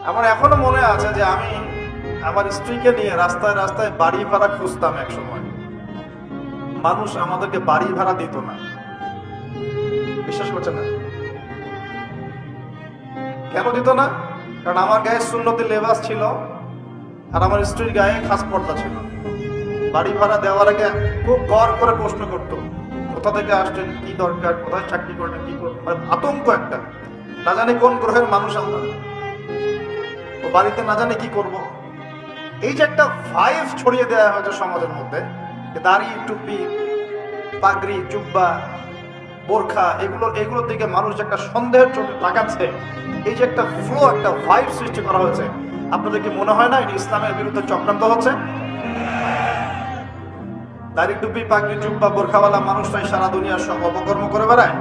আমার এখনো মনে আছে যে আমি আমার স্ত্রীকে নিয়ে রাস্তায় রাস্তায় বাড়ি ভাড়া খুঁজতাম এক সময়। মানুষ আমাদেরকে বাড়ি ভাড়া দিত না। বিশ্বাস করছেন না? কেন দিত না? কারণ আমার গায়ে সুন্নতি লেবাস ছিল আর আমার স্ত্রীর গায়ে খাস পর্দা ছিল। বাড়ি ভাড়া দেওয়ার আগে খুব গড় করে প্রশ্ন করতো, কোথা থেকে আসছেন, কি দরকার, কোথায় চাকরি করেন, কি করবেন, মানে আতঙ্ক একটা। না জানি কোন গ্রহের মানুষ আমরা, ও বাড়িতে না জানি কি করব। এই যে একটা ভাইব ছড়িয়ে দেওয়া হয়েছে সমাজের মধ্যে, দাড়ি, টুপি, পাগড়ি, জুব্বা, বোরখা, এগুলোর দিকে মানুষ একটা সন্দেহের চোখে তাকাচ্ছে। এই যে একটা ফ্লো, একটা ভাইব সৃষ্টি করা হয়েছে, আপনাদের কি মনে হয় না এটা ইসলামের বিরুদ্ধে চক্রান্ত হচ্ছে? দাড়ি, টুপি, পাগড়ি, জুব্বা, বোরখাওয়ালা মানুষরাই সারা দুনিয়ার সব অপকর্ম করে বেড়ায়।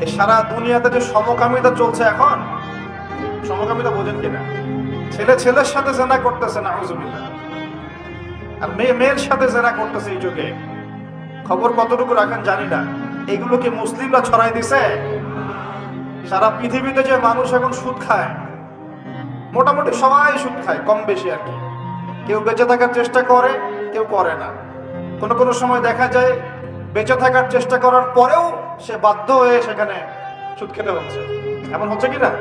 এই সারা দুনিয়াতে যে সমকামিতা চলছে এখন, সমকামিতা বোঝেন কিনা? ছেলে ছেলের সাথে জেনা করতেছে, নাউজুবিল্লাহ, আর মেয়ে মেয়ের সাথে জেনা করতেছে এই যুগে। খবর কতটুকু রাখেন জানি না। এগুলো কি মুসলিমরা ছড়াই দিছে? সারা পৃথিবীতে যে মানুষ এখন সুদ খায়, মোটামুটি সবাই সুদ খায়, কম বেশি আর কি। কেউ বেঁচে থাকার চেষ্টা করে, কেউ করে না। কোনো কোনো সময় দেখা যায় বেঁচে থাকার চেষ্টা করার পরেও সে বাধ্য হয়ে সেখানে সুদ খেতে হচ্ছে। এমন হচ্ছে কি না?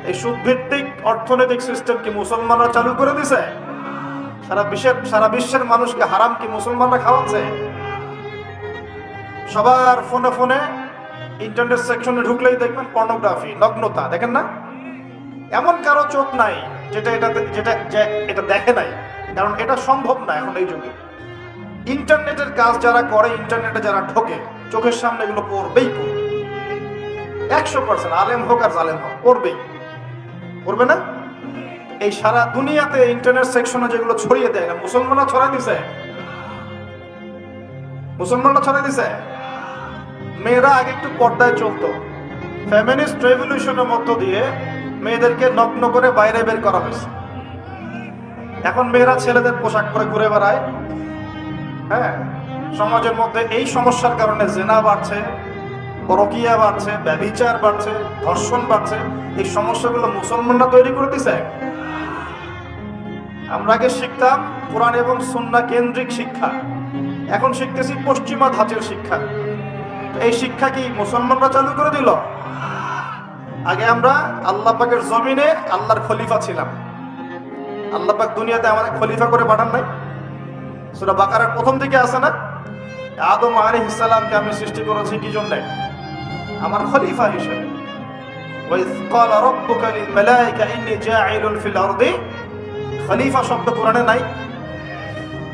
এই সুদ ভিত্তিক অর্থনৈতিক সিস্টেম কি মুসলমানরা চালু করে দিছে? সারা বিশ্বের মানুষকে হারাম কি মুসলমানরা খাওয়াচ্ছে? সবার ফোনে ফোনে ইন্টারনেট সেকশনে ঢুকলেই দেখবেন পর্নোগ্রাফি, নগ্নতা, দেখেন না? এমন কারো চোখ নাই যেটা এটা দেখে নাই, কারণ এটা সম্ভব না এখন এই যুগে। ইন্টারনেটের কাজ যারা করে, ইন্টারনেটে যারা ঢোকে, চোখের সামনে এগুলো পড়বেই পড়বে। 100% আলেম হোক আর জালেম হোক, পড়বেই পড়বে না? এই সারা দুনিয়াতে ইন্টারনেট সেকশনে যেগুলো ছড়িয়ে দেয় না, মুসলমানরা ছড়াই দিছে। মুসলমানরা ছড়াই দিছে। মেয়েরা আগে একটু পর্দায় চলতো, ফেমিনিস্ট রেভলিউশনের মধ্য দিয়ে মেয়েদেরকে নগ্ন করে বাইরে বের করা হয়েছে। এখন মেয়েরা ছেলেদের পোশাক পরে ঘুরে বেড়ায়। হ্যাঁ, সমাজের মধ্যে এই সমস্যার কারণে জেনা বাড়ছে, পরকীয়া বাড়ছে, ব্যভিচার বাড়ছে, ধর্ষণ বাড়ছে। এই সমস্যাগুলো মুসলমানরা তৈরি করে দিছে। আমরা আগে শিখতাম কোরআন এবং সুন্নাহ কেন্দ্রিক শিক্ষা, এখন শিখতেছি পশ্চিমা ধাঁচের শিক্ষা। এই শিক্ষা কি মুসলমানরা চালু করে দিল? আগে আমরা আল্লাহ পাকের জমিনে আল্লাহর খলিফা ছিলাম। আল্লাহ পাক দুনিয়াতে আমাদের খলিফা করে পাঠান নাই? সূরা বাকারার প্রথম দিকে আছে না, আদম আলাইহিস সালামকে আমি সৃষ্টি করেছি কি জন্য? আমার খলিফা হিসেবে। ওয়াইজ ক্বালা রাব্বুকা লিল মালায়েকা ইন্নী জাঈলুন ফিল আরদি, খলিফা শব্দ কোরআনে নাই।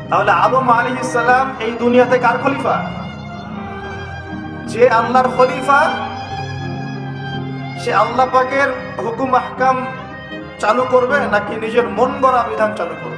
তাহলে আদম আলাইহিস সালাম এই দুনিয়াতে কার খলিফা? যে আল্লাহর খলিফা, সে আল্লাহ পাকের হুকুম আহকাম চালু করবে নাকি নিজের মন গড়া বিধান চালু করবে?